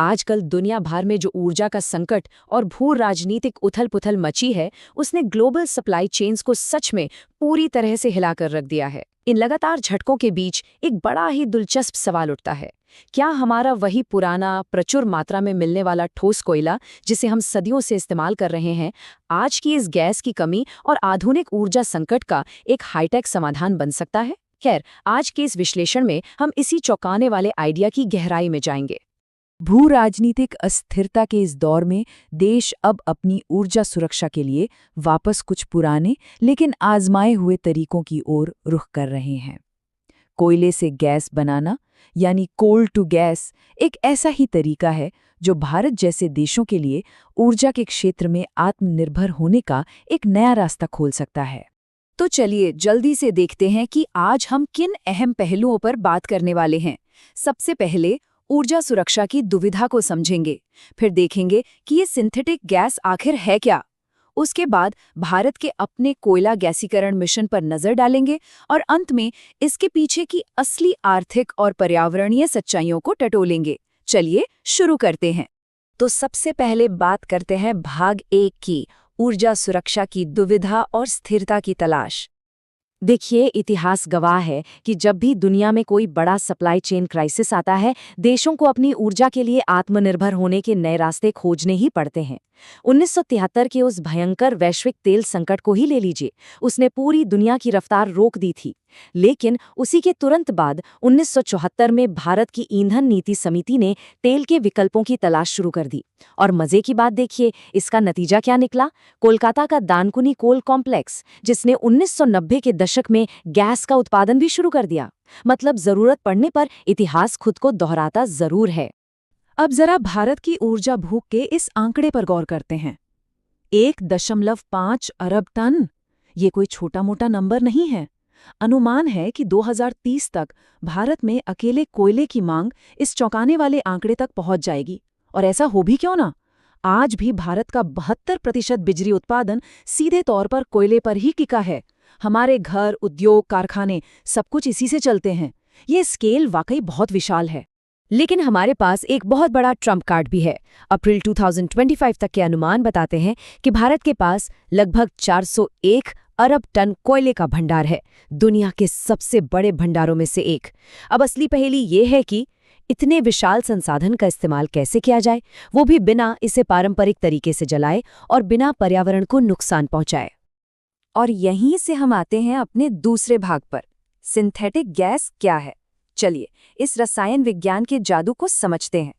आजकल दुनिया भर में जो ऊर्जा का संकट और भू राजनीतिक उथल-पुथल मची है, उसने ग्लोबल सप्लाई चेन्स को सच में पूरी तरह से हिलाकर रख दिया है। इन लगातार झटकों के बीच एक बड़ा ही दिलचस्प सवाल उठता है। क्या हमारा वही पुराना, प्रचुर मात्रा में मिलने वाला ठोस कोयला, जिसे हम सदियों से इस्तेमाल कर रहे हैं, आज की इस गैस की कमी और आधुनिक ऊर्जा संकट का एक हाईटेक समाधान बन सकता है? खैर, आज के इस विश्लेषण में हम इसी चौंकाने वाले आइडिया की गहराई में जाएंगे। भू राजनीतिक अस्थिरता के इस दौर में देश अब अपनी ऊर्जा सुरक्षा के लिए वापस कुछ पुराने लेकिन आजमाए हुए तरीकों की ओर रुख कर रहे हैं। कोयले से गैस बनाना यानी कोल टू गैस एक ऐसा ही तरीका है जो भारत जैसे देशों के लिए ऊर्जा के क्षेत्र में आत्मनिर्भर होने का एक नया रास्ता खोल सकता है। तो चलिए जल्दी से देखते हैं कि आज हम किन अहम पहलुओं पर बात करने वाले हैं। सबसे पहले ऊर्जा सुरक्षा की दुविधा को समझेंगे, फिर देखेंगे कि ये सिंथेटिक गैस आखिर है क्या। उसके बाद भारत के अपने कोयला गैसीकरण मिशन पर नजर डालेंगे और अंत में इसके पीछे की असली आर्थिक और पर्यावरणीय सच्चाइयों को टटोलेंगे। चलिए शुरू करते हैं। तो सबसे पहले बात करते हैं भाग 1 की, ऊर्जा सुरक्षा की दुविधा और स्थिरता की तलाश। देखिए, इतिहास गवाह है कि जब भी दुनिया में कोई बड़ा सप्लाई चेन क्राइसिस आता है, देशों को अपनी ऊर्जा के लिए आत्मनिर्भर होने के नए रास्ते खोजने ही पड़ते हैं। 1973 के उस भयंकर वैश्विक तेल संकट को ही ले लीजिए, उसने पूरी दुनिया की रफ्तार रोक दी थी। लेकिन उसी के तुरंत बाद 1974 में भारत की ईंधन नीति समिति ने तेल के विकल्पों की तलाश शुरू कर दी। और मजे की बात देखिए, इसका नतीजा क्या निकला? कोलकाता का दानकुनी कोल कॉम्प्लेक्स, जिसने 1990 के दशक में गैस का उत्पादन भी शुरू कर दिया। मतलब जरूरत पड़ने पर इतिहास खुद को दोहराता जरूर है। अब जरा भारत की ऊर्जा भूख के इस आंकड़े पर गौर करते हैं। 1.5 अरब टन, ये कोई छोटा मोटा नंबर नहीं है। अनुमान है कि 2030 तक भारत में अकेले कोयले की मांग इस चौंकाने वाले आंकड़े तक पहुंच जाएगी। और ऐसा हो भी क्यों ना? आज भी भारत का 72% बिजली उत्पादन सीधे तौर पर कोयले पर ही टिका है। हमारे घर, उद्योग, कारखाने सब कुछ इसी से चलते हैं। ये स्केल वाकई बहुत विशाल है। लेकिन हमारे पास एक बहुत बड़ा ट्रम्प कार्ड भी है। अप्रैल 2025 तक के अनुमान बताते हैं कि भारत के पास लगभग 401 अरब टन कोयले का भंडार है, दुनिया के सबसे बड़े भंडारों में से एक। अब असली पहेली ये है कि इतने विशाल संसाधन का इस्तेमाल कैसे किया जाए, वो भी बिना इसे पारंपरिक तरीके से जलाए और बिना पर्यावरण को नुकसान पहुंचाए। और यहीं से हम आते हैं अपने दूसरे भाग पर, सिंथेटिक गैस क्या है। चलिए इस रसायन विज्ञान के जादू को समझते हैं।